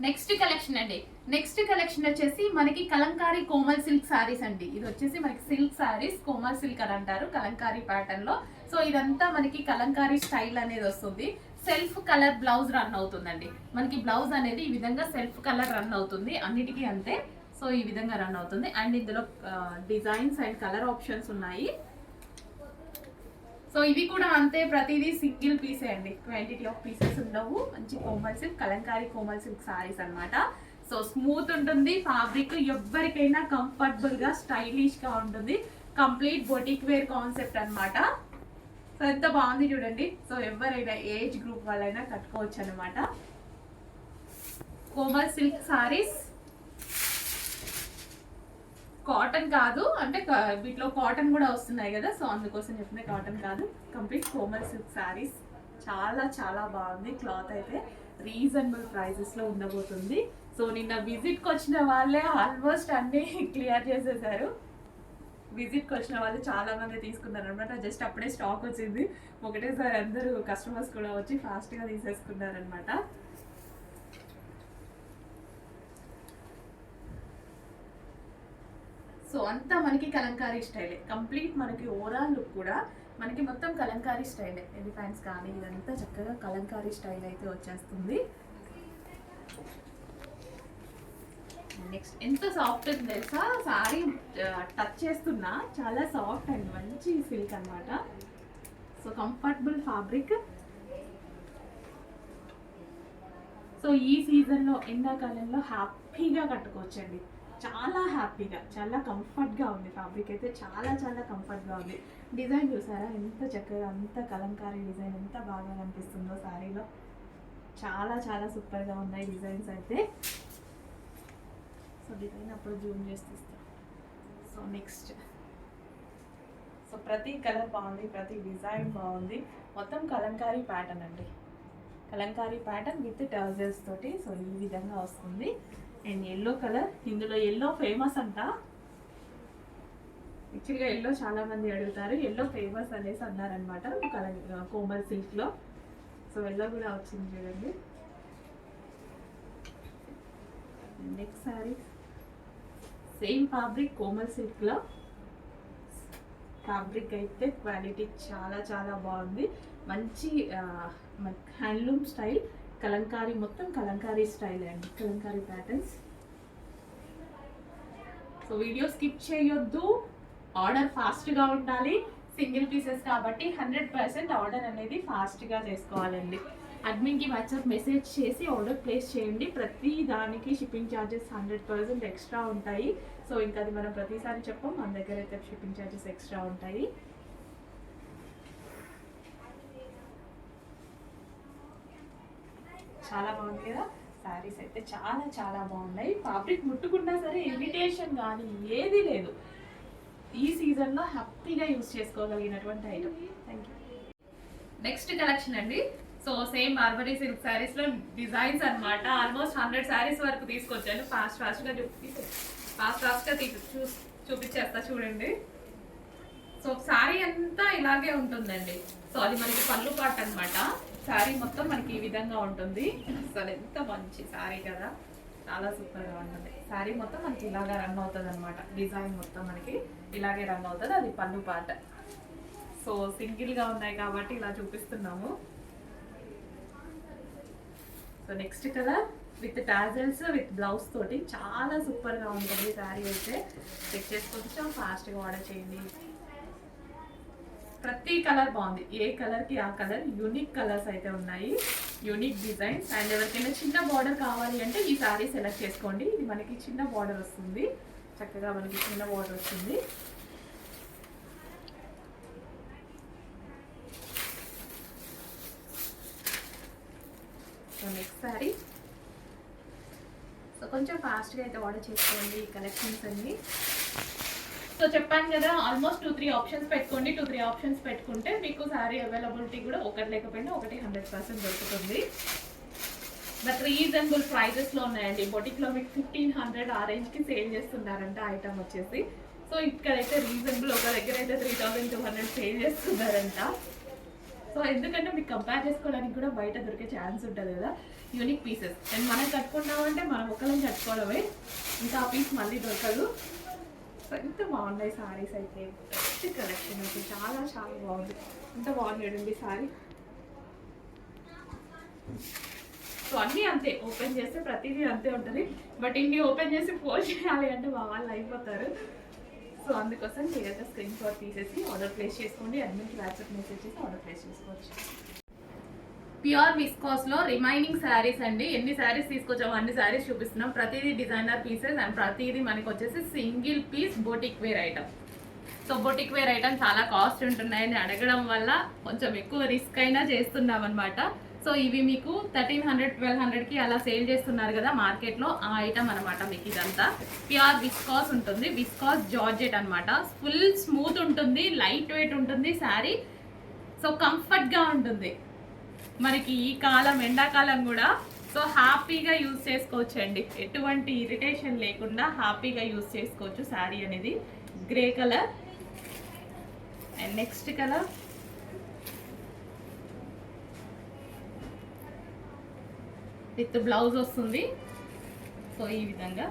Next collection అండి. Next collection వచ్చేసి మనకి కలంకారీ కోమల్ సిల్క్ సారీస్ అండి. ఇది వచ్చేసి మనకి సిల్క్ సారీస్, కోమల్ సిల్క్ అని అంటారు కలంకారీ ప్యాటర్న్ లో. సో ఇదంతా మనకి కలంకారీ స్టైల్ అనేది వస్తుంది. సెల్ఫ్ కలర్ బ్లౌజ్ రన్ అవుతుందండి. మనకి బ్లౌజ్ అనేది ఈ విధంగా సెల్ఫ్ కలర్ రన్ అవుతుంది, అన్నిటికీ అంతే. సో ఈ విధంగా రన్ అవుతుంది. అండ్ ఇందులో డిజైన్స్ అండ్ కలర్ ఆప్షన్స్ ఉన్నాయి. సో ఇవి కూడా అంతే, ప్రతిదీ సింగిల్ పీసే అండి, క్వాంటిటీ ఆఫ్ పీసెస్ ఉండవు. మంచి కోమల్ సిల్క్, కలంకారీ కోమల్ సిల్క్ సారీస్ అనమాట. సో స్మూత్ ఉంటుంది ఫ్యాబ్రిక్, ఎవరికైనా కంఫర్టబుల్ గా స్టైలిష్ గా ఉంటుంది. కంప్లీట్ బొటిక్ వేర్ కాన్సెప్ట్ అనమాట. సో ఎంత బాగుంది చూడండి. సో ఎవరైనా ఏజ్ గ్రూప్ వాళ్ళైనా కట్టుకోవచ్చు అనమాట. కోమల్ సిల్క్ సారీస్ కాటన్ కాదు, అంటే వీటిలో కాటన్ కూడా వస్తున్నాయి కదా, సో అందుకోసం చెప్పిన కాటన్ కాదు, కంప్లీట్ కోమల్ సిల్క్ సారీస్. చాలా చాలా బాగుంది. క్లాత్ అయితే రీజనబుల్ ప్రైజెస్ లో ఉండబోతుంది. సో నిన్న విజిట్కి వచ్చిన వాళ్ళే ఆల్మోస్ట్ అన్ని క్లియర్ చేసేసారు. విజిట్కి వచ్చిన వాళ్ళు చాలా మంది తీసుకున్నారు అనమాట. జస్ట్ అప్పుడే స్టాక్ వచ్చింది, ఒకటేసారి అందరూ కస్టమర్స్ కూడా వచ్చి ఫాస్ట్గా తీసేసుకున్నారనమాట. సో అంతా మనకి కలంకారీ స్టైలే, కంప్లీట్ మనకి ఓవరాల్ లుక్ కూడా మనకి మొత్తం కలంకారీ స్టైలే. ఎలిఫెంట్స్ కానీ ఇదంతా చక్కగా కలంకారీ స్టైల్ అయితే వచ్చేస్తుంది. నెక్స్ట్ ఎంత సాఫ్ట్ ఉంది తెలుసా, సారీ టచ్ చేస్తున్నా చాలా సాఫ్ట్ అండ్ మంచి సిల్క్ అనమాట. So comfortable fabric. సో ఈ సీజన్లో ఎండాకాలంలో హ్యాపీగా కట్టుకోవచ్చండి, చాలా హ్యాపీగా, చాలా కంఫర్ట్గా ఉంది. ఫ్యాబ్రిక్ అయితే చాలా చాలా కంఫర్ట్గా ఉంది. డిజైన్ చూసారా ఎంత చక్కగా, అంత కలంకారీ డిజైన్ ఎంత బాగా కనిపిస్తుందో శారీలో. చాలా చాలా సూపర్గా ఉన్నాయి డిజైన్స్ అయితే. సో డిజైన్ అప్పుడు జూమ్ చేసి తీస్తాం. సో నెక్స్ట్, సో ప్రతి కలర్ బాగుంది, ప్రతి డిజైన్ బాగుంది. మొత్తం కలంకారీ ప్యాటర్న్ అండి, కలంకారీ ప్యాటర్న్ విత్ టర్జల్స్ తోటి. సో ఈ విధంగా వస్తుంది. అండ్ ఎల్లో కలర్, ఇందులో ఎల్లో ఫేమస్ అంట. యాక్చువల్గా ఎల్లో చాలా మంది అడుగుతారు, ఎల్లో ఫేమస్ అనేసి అన్నారనమాట కోమల్ సిల్క్ లో. సో ఎల్లో కూడా వచ్చింది చూడండి. Next sorry same fabric Komal silk లో. ఫ్యాబ్రిక్ అయితే క్వాలిటీ చాలా చాలా బాగుంది. మంచి హ్యాండ్లూమ్ స్టైల్ కలంకారీ, మొత్తం కలంకారీ స్టైల్ అండి, Kalamkari patterns. So video skip చేయొద్దు, ఆర్డర్ ఫాస్ట్గా ఉండాలి. సింగిల్ పీసెస్ కాబట్టి 100% ఆర్డర్ అనేది ఫాస్ట్గా చేసుకోవాలండి. అడ్మిన్కి వాట్సాప్ మెసేజ్ చేసి ఆర్డర్ ప్లేస్ చేయండి. ప్రతి దానికి షిప్పింగ్ ఛార్జెస్ 100% ఎక్స్ట్రా ఉంటాయి. సో ఇంకా అది మనం ప్రతిసారి చెప్పం, మన దగ్గర అయితే షిప్పింగ్ ఛార్జెస్ ఎక్స్ట్రా ఉంటాయి. చాలా బాగుంది కదా, శారీస్ అయితే చాలా చాలా బాగున్నాయి. ఫ్యాబ్రిక్ ముట్టుకున్నా సరే ఇరిటేషన్ కానీ ఏది లేదు. ఈ సీజన్లో హ్యాపీగా యూజ్ చేసుకోగలిగినటువంటి item. Thank you. Next collection అండి. సో సేమ్ బార్బరీ సిల్క్ శారీస్లో డిజైన్స్ అనమాట. ఆల్మోస్ట్ 100 శారీస్ వరకు తీసుకొచ్చాను. ఫాస్ట్గా చూపించేస్తా చూడండి. సో శారీ అంతా ఇలాగే ఉంటుందండి. సో అది మనకి పళ్ళు పాట అనమాట. శారీ మొత్తం మనకి ఈ విధంగా ఉంటుంది. అసలు ఎంత మంచి శారీ కదా, చాలా సూపర్గా ఉంటుంది. శారీ మొత్తం మనకి ఇలాగా రన్ అవుతుంది అనమాట. డిజైన్ మొత్తం మనకి ఇలాగే రన్ అవుతుంది, అది పళ్ళు పాట. సో సింగిల్గా ఉన్నాయి కాబట్టి ఇలా చూపిస్తున్నాము. So next colour with tassels with blouse తోటి చాలా సూపర్గా ఉంటుంది శారీ అయితే. చెక్ చేసి కొంచెం ఫాస్ట్గా ఆర్డర్ చేయండి. ప్రతి కలర్ బాగుంది, ఏ కలర్కి ఆ కలర్. యూనిక్ కలర్స్ అయితే ఉన్నాయి, యూనిక్ డిజైన్స్. అండ్ ఎవరికైనా చిన్న బార్డర్ కావాలి అంటే ఈ శారీ సెలెక్ట్ చేసుకోండి. ఇది మనకి చిన్న బార్డర్ వస్తుంది, చక్కగా మనకి చిన్న బార్డర్ వస్తుంది. So next sari. సో కొంచెం ఫాస్ట్గా అయితే ఆర్డర్ చేసుకోండి కలెక్షన్స్ అన్ని. సో చెప్పాను కదా, ఆల్మోస్ట్ 2-3 ఆప్షన్స్ పెట్టుకోండి. 2-3 ఆప్షన్స్ పెట్టుకుంటే మీకు శారీ అవైలబిలిటీ కూడా ఒకటి లేకపోయినా ఒకటి 100% దొరుకుతుంది. బట్ రీజనబుల్ ప్రైజెస్లో ఉన్నాయండి. బొటిక్లో మీకు 1500 ఆ రేంజ్కి సేల్ చేస్తున్నారంట ఐటమ్ వచ్చేసి. సో ఇక్కడైతే రీజనబుల్, ఒక దగ్గర అయితే 3200 సేల్ చేస్తున్నారంట. సో ఎందుకంటే మీకు కంపేర్ చేసుకోవడానికి కూడా బయట దొరికే ఛాన్స్ ఉంటుంది కదా, యూనిక్ పీసెస్. అండ్ మనం కట్టుకున్నామంటే మనం ఒకళ్ళని కట్టుకోవడమే, ఇంకా ఆ పీస్ మళ్ళీ దొరకదు. సో ఎంత బాగున్నాయి సారీస్ అయితే, బెస్ట్ కలెక్షన్ అయితే, చాలా చాలా బాగుంది. ఎంత బాగుంది చూడండి సారీ. సో అన్నీ అంతే, ఓపెన్ చేస్తే ప్రతిదీ అంతే ఉంటుంది. బట్ ఇన్ని ఓపెన్ చేసి పోస్ట్ చేయాలి అంటే మా వాళ్ళు అయిపోతారు. సో అందుకోసం క్లియర్గా స్క్రీన్ షాట్ తీసేసి ఆర్డర్ ప్లేస్ చేసుకోండి. అడ్మిన్కి వాట్సాప్ మెసేజ్ చేసి ఆర్డర్ ప్లేస్ చేసుకోవచ్చు. ప్యూర్ విస్కాస్లో రిమైనింగ్ శారీస్ అండి. ఎన్ని శారీస్ తీసుకొచ్చామో అన్ని శారీస్ చూపిస్తున్నాం. ప్రతిదీ డిజైనర్ పీసెస్ అండ్ ప్రతిదీ మనకి వచ్చేసి single piece boutique wear item. So boutique wear item చాలా కాస్ట్ ఉంటున్నాయని అడగడం వల్ల కొంచెం ఎక్కువ రిస్క్ అయినా చేస్తున్నాం అనమాట. సో ఇవి మీకు 1300 1200కి అలా సేల్ చేస్తున్నారు కదా మార్కెట్లో, ఆ ఐటమ్ అనమాట. మీకు ఇదంతా ప్యూర్ విస్కాస్ ఉంటుంది, విస్కాస్ జార్జెట్ అనమాట. ఫుల్ స్మూత్ ఉంటుంది, లైట్ వెయిట్ ఉంటుంది శారీ. సో కంఫర్ట్గా ఉంటుంది మనకి ఈ కాలం, ఎండాకాలం కూడా. సో హ్యాపీగా యూజ్ చేసుకోవచ్చు అండి, ఎటువంటి ఇరిటేషన్ లేకుండా హ్యాపీగా యూజ్ చేసుకోవచ్చు శారీ అనేది. Grey colour and next colour with blouse వస్తుంది. సో ఈ విధంగా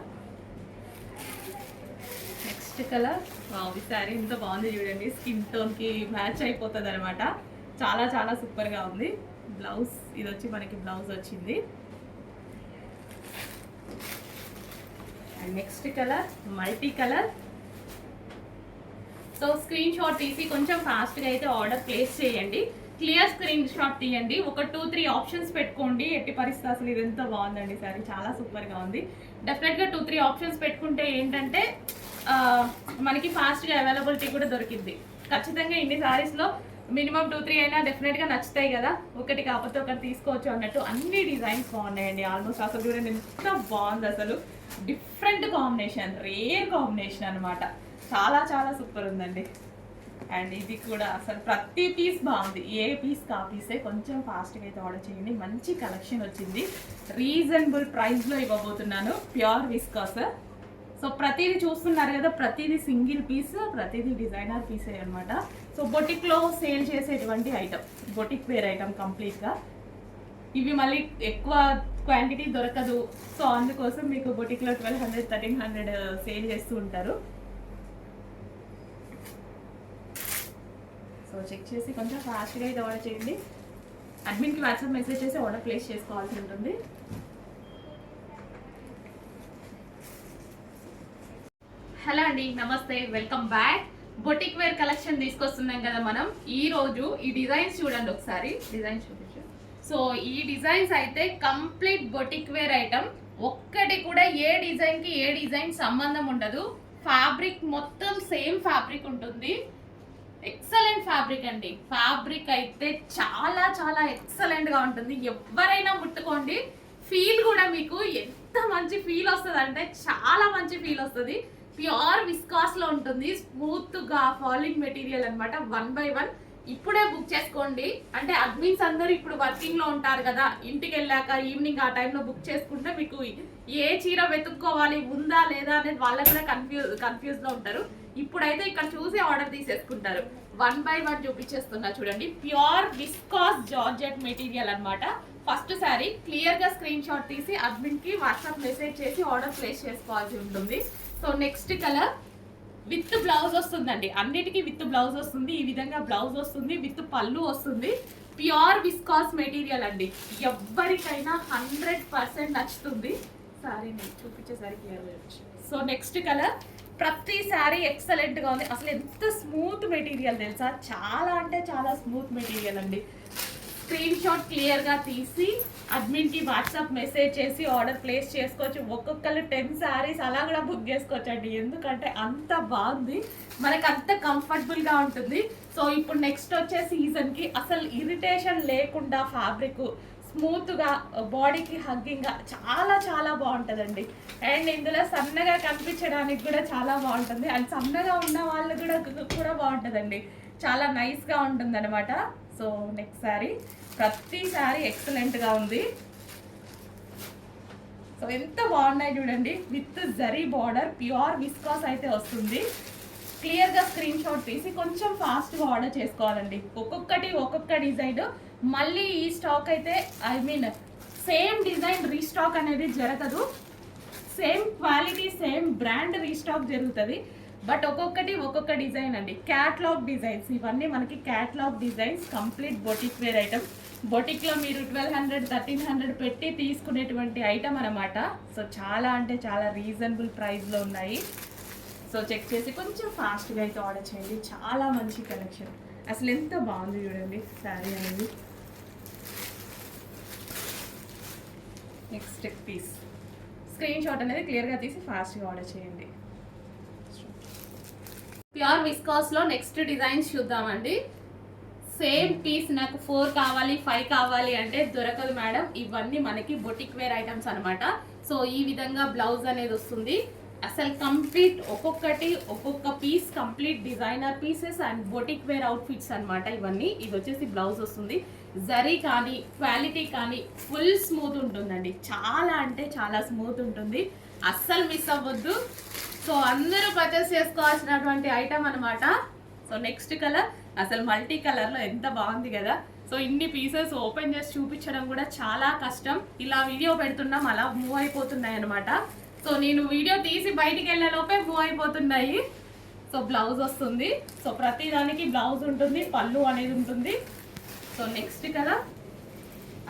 నెక్స్ట్ కలర్. ఈ శారీ ఎంత బాగుంది చూడండి, స్కిన్ టోన్కి మ్యాచ్ అయిపోతుంది అనమాట. చాలా చాలా సూపర్గా ఉంది. బ్లౌజ్ ఇది వచ్చి మనకి బ్లౌజ్ వచ్చింది. And next colour multi colour. So screen shot తీసి కొంచెం ఫాస్ట్గా అయితే ఆర్డర్ ప్లేస్ చేయండి. క్లియర్ స్క్రీన్ షాట్ తీయండి, ఒక 2-3 ఆప్షన్స్ పెట్టుకోండి. ఎట్టి పరిస్థితి అసలు ఇది ఎంత బాగుందండి సారీ, చాలా సూపర్గా ఉంది. డెఫినెట్గా 2-3 ఆప్షన్స్ పెట్టుకుంటే ఏంటంటే మనకి ఫాస్ట్గా అవైలబిలిటీ కూడా దొరికింది. ఖచ్చితంగా ఇన్ని సారీస్లో మినిమం 2-3 అయినా డెఫినెట్గా నచ్చుతాయి కదా, ఒకటి కాకపోతే ఒకటి తీసుకోవచ్చు అన్నట్టు. అన్ని డిజైన్స్ బాగున్నాయండి ఆల్మోస్ట్. అసలు చూడండి ఎంత బాగుంది, అసలు డిఫరెంట్ కాంబినేషన్, రేర్ కాంబినేషన్ అనమాట. చాలా చాలా సూపర్ ఉందండి. అండ్ ఇది కూడా అసలు ప్రతి పీస్ బాగుంది, ఏ పీస్ కా పీసే. కొంచెం ఫాస్ట్గా అయితే ఆర్డర్ చేయండి. మంచి కలెక్షన్ వచ్చింది, రీజనబుల్ ప్రైస్లో ఇవ్వబోతున్నాను. Pure viscous. సో ప్రతిదీ చూస్తున్నారు కదా, ప్రతిదీ సింగిల్ పీస్, ప్రతిదీ డిజైనర్ పీసే అనమాట. సో బొటిక్లో సేల్ చేసేటువంటి ఐటమ్, బొటిక్ వేర్ ఐటమ్ కంప్లీట్గా. ఇవి మళ్ళీ ఎక్కువ క్వాంటిటీ దొరకదు. సో అందుకోసం మీకు బొటిక్లో 1200 1300 సేల్ చేస్తూ ఉంటారు. సో చెక్ చేసి కొంచెం ఫాస్ట్గా అయితే ఆర్డర్ చేయండి. అడ్మిన్కి వాట్సాప్ మెసేజ్ చేసి ఆర్డర్ ప్లేస్ చేసుకోవాల్సి ఉంటుంది. హలో అండి, నమస్తే, welcome back. Boutique wear collection తీసుకొస్తున్నాం కదా మనం. ఈ రోజు ఈ డిజైన్స్ చూడండి ఒకసారి, డిజైన్స్ చూపించు. సో ఈ డిజైన్స్ అయితే కంప్లీట్ బొటిక్ వేర్ ఐటమ్. ఒక్కటి కూడా ఏ డిజైన్కి ఏ డిజైన్ సంబంధం ఉండదు. ఫ్యాబ్రిక్ మొత్తం సేమ్ ఫ్యాబ్రిక్ ఉంటుంది. ఎక్సలెంట్ ఫ్యాబ్రిక్ అండి. ఫ్యాబ్రిక్ అయితే చాలా చాలా ఎక్సలెంట్గా ఉంటుంది. ఎవరైనా ముట్టుకోండి, ఫీల్ కూడా మీకు ఎంత మంచి ఫీల్ వస్తుంది అంటే చాలా మంచి ఫీల్ వస్తుంది. ప్యూర్ విస్కాస్లో ఉంటుంది, స్మూత్గా ఫాలింగ్ మెటీరియల్ అనమాట. 1 by 1 ఇప్పుడే బుక్ చేసుకోండి. అంటే అడ్మిన్స్ అందరూ ఇప్పుడు వర్కింగ్లో ఉంటారు కదా, ఇంటికి వెళ్ళాక ఈవినింగ్ ఆ టైంలో బుక్ చేసుకుంటే మీకు ఏ చీర వెతుక్కోవాలి, ఉందా లేదా అనేది వాళ్ళకు కూడా కన్ఫ్యూజ్లో ఉంటారు. ఇప్పుడైతే ఇక్కడ చూసి ఆర్డర్ తీసేసుకుంటారు. 1 by 1 చూపించేస్తున్నా చూడండి. ప్యూర్ విస్కాస్ జార్జెట్ మెటీరియల్ అనమాట. ఫస్ట్ శారీ క్లియర్గా స్క్రీన్ షాట్ తీసి అడ్మిన్కి వాట్సాప్ మెసేజ్ చేసి ఆర్డర్ ప్లేస్ చేసుకోవాల్సి ఉంటుంది. So next colour with blouse వస్తుందండి, అన్నిటికీ విత్ బ్లౌజ్ వస్తుంది. ఈ విధంగా బ్లౌజ్ వస్తుంది, విత్ పళ్ళు వస్తుంది. ప్యూర్ విస్కాస్ మెటీరియల్ అండి, ఎవరికైనా 100% నచ్చుతుంది. సారీ నేను చూపించేసరికి క్లియర్. సో నెక్స్ట్ కలర్, ప్రతి శారీ ఎక్సలెంట్గా ఉంది. అసలు ఎంత స్మూత్ మెటీరియల్ తెలుసా, చాలా అంటే చాలా స్మూత్ మెటీరియల్ అండి. స్క్రీన్ షాట్ క్లియర్గా తీసి అడ్మిన్కి వాట్సాప్ మెసేజ్ చేసి ఆర్డర్ ప్లేస్ చేసుకోవచ్చు. ఒక్కొక్కరు 10 శారీస్ అలా కూడా బుక్ చేసుకోవచ్చు అండి, ఎందుకంటే అంత బాగుంది, మనకు అంత కంఫర్టబుల్గా ఉంటుంది. సో ఇప్పుడు నెక్స్ట్ వచ్చే సీజన్కి అసలు ఇరిటేషన్ లేకుండా ఫ్యాబ్రిక్ స్మూత్గా, బాడీకి హగ్గింగ్గా చాలా చాలా బాగుంటుందండి. అండ్ ఇందులో సన్నగా కనిపించడానికి కూడా చాలా బాగుంటుంది. అండ్ సన్నగా ఉన్న వాళ్ళు కూడా బాగుంటుందండి, చాలా నైస్గా ఉంటుంది అనమాట. సో నెక్స్ట్ శారీ, ప్రతి శారీ ఎక్సలెంట్గా ఉంది. సో ఎంత బాగున్నాయి చూడండి, with zari border, pure viscous అయితే వస్తుంది. క్లియర్గా స్క్రీన్ షాట్ తీసి కొంచెం ఫాస్ట్గా ఆర్డర్ చేసుకోవాలండి. ఒక్కొక్క డిజైన్ మళ్ళీ ఈ స్టాక్ అయితే సేమ్ డిజైన్ రీస్టాక్ అనేది జరగదు. Same quality same brand restock జరుగుతుంది. బట్ ఒక్కొక్క డిజైన్ అండి. క్యాట్లాగ్ డిజైన్స్ ఇవన్నీ మనకి catalogue designs, complete boutique wear item. బొటిక్లో మీరు 1200 1300 పెట్టి తీసుకునేటువంటి ఐటమ్ అనమాట. సో చాలా అంటే చాలా రీజనబుల్ ప్రైస్లో ఉన్నాయి. సో చెక్ చేసి కొంచెం ఫాస్ట్గా అయితే ఆర్డర్ చేయండి. చాలా మంచి కలెక్షన్, అసలు ఎంత బాగుంది చూడండి శారీ అనేది. నెక్స్ట్ పీస్ స్క్రీన్ షాట్ అనేది క్లియర్గా తీసి ఫాస్ట్గా ఆర్డర్ చేయండి. ప్యూర్ విస్కాస్లో నెక్స్ట్ డిజైన్స్ చూద్దామండి. సేమ్ పీస్ నాకు 4 కావాలి 5 కావాలి అంటే దొరకదు మేడం. ఇవన్నీ మనకి బొటిక్ వేర్ ఐటమ్స్ అనమాట. సో ఈ విధంగా బ్లౌజ్ అనేది వస్తుంది. అసలు కంప్లీట్ ఒక్కొక్క piece complete designer pieces and boutique wear outfits అనమాట ఇవన్నీ. ఇది వచ్చేసి బ్లౌజ్ వస్తుంది. జరీ కానీ క్వాలిటీ కానీ ఫుల్ స్మూత్ ఉంటుందండి. చాలా అంటే చాలా స్మూత్ ఉంటుంది. అస్సలు మిస్ అవ్వద్దు. సో అందరూ పర్చేస్ చేసుకోవాల్సినటువంటి ఐటమ్ అనమాట. సో నెక్స్ట్ కలర్ అసలు మల్టీ కలర్లో ఎంత బాగుంది కదా. సో ఇన్ని పీసెస్ ఓపెన్ చేసి చూపించడం కూడా చాలా కష్టం. ఇలా వీడియో పెడుతున్నాం, అలా మూవ్ అయిపోతున్నాయి అనమాట. సో నేను వీడియో తీసి బయటికి వెళ్ళే లోపే మూవ్ అయిపోతున్నాయి. సో బ్లౌజ్ వస్తుంది. సో ప్రతి దానికి బ్లౌజ్ ఉంటుంది, పళ్ళు అనేది ఉంటుంది. సో నెక్స్ట్ కలర్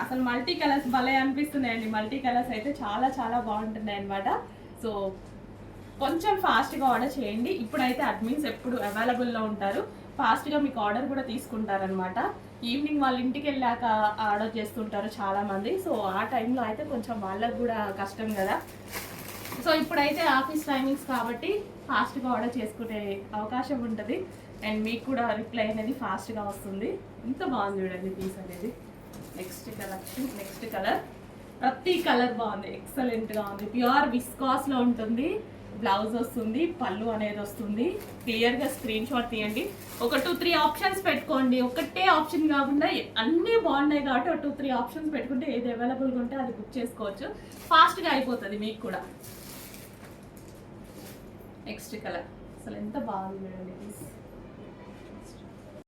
అసలు మల్టీ కలర్స్ భలే అనిపిస్తున్నాయండి. మల్టీ కలర్స్ అయితే చాలా చాలా బాగుంటున్నాయి అనమాట. సో కొంచెం ఫాస్ట్గా ఆర్డర్ చేయండి. ఇప్పుడైతే అడ్మిన్స్ ఎప్పుడు అవైలబుల్లో ఉంటారు. ఫాస్ట్గా మీకు ఆర్డర్ కూడా తీసుకుంటారనమాట. ఈవినింగ్ వాళ్ళ ఇంటికి వెళ్ళాక ఆర్డర్ చేస్తుంటారు చాలామంది. సో ఆ టైంలో అయితే కొంచెం వాళ్ళకు కూడా కష్టం కదా. సో ఇప్పుడైతే ఆఫీస్ టైమింగ్స్ కాబట్టి ఫాస్ట్గా ఆర్డర్ చేసుకునే అవకాశం ఉంటుంది. అండ్ మీకు కూడా రిప్లై అనేది ఫాస్ట్గా వస్తుంది. ఎంత బాగుంది చూడండి పీస్ అనేది. నెక్స్ట్ కలెక్షన్ నెక్స్ట్ కలర్ ప్రతి కలర్ బాగుంది, ఎక్సలెంట్గా ఉంది. ప్యూర్ విస్కాస్లో ఉంటుంది. బ్లౌజ్ వస్తుంది, పళ్ళు అనేది వస్తుంది. క్లియర్గా స్క్రీన్ షాట్ తీయండి. ఒక 2-3 ఆప్షన్స్ పెట్టుకోండి. ఒకటే ఆప్షన్ కాకుండా అన్నీ బాగున్నాయి కాబట్టి ఒక 2-3 ఆప్షన్స్ పెట్టుకుంటే ఏది అవైలబుల్గా ఉంటే అది బుక్ చేసుకోవచ్చు. ఫాస్ట్గా అయిపోతుంది మీకు కూడా. నెక్స్ట్ కలర్ అసలు ఎంత బాగుంది చూడండి.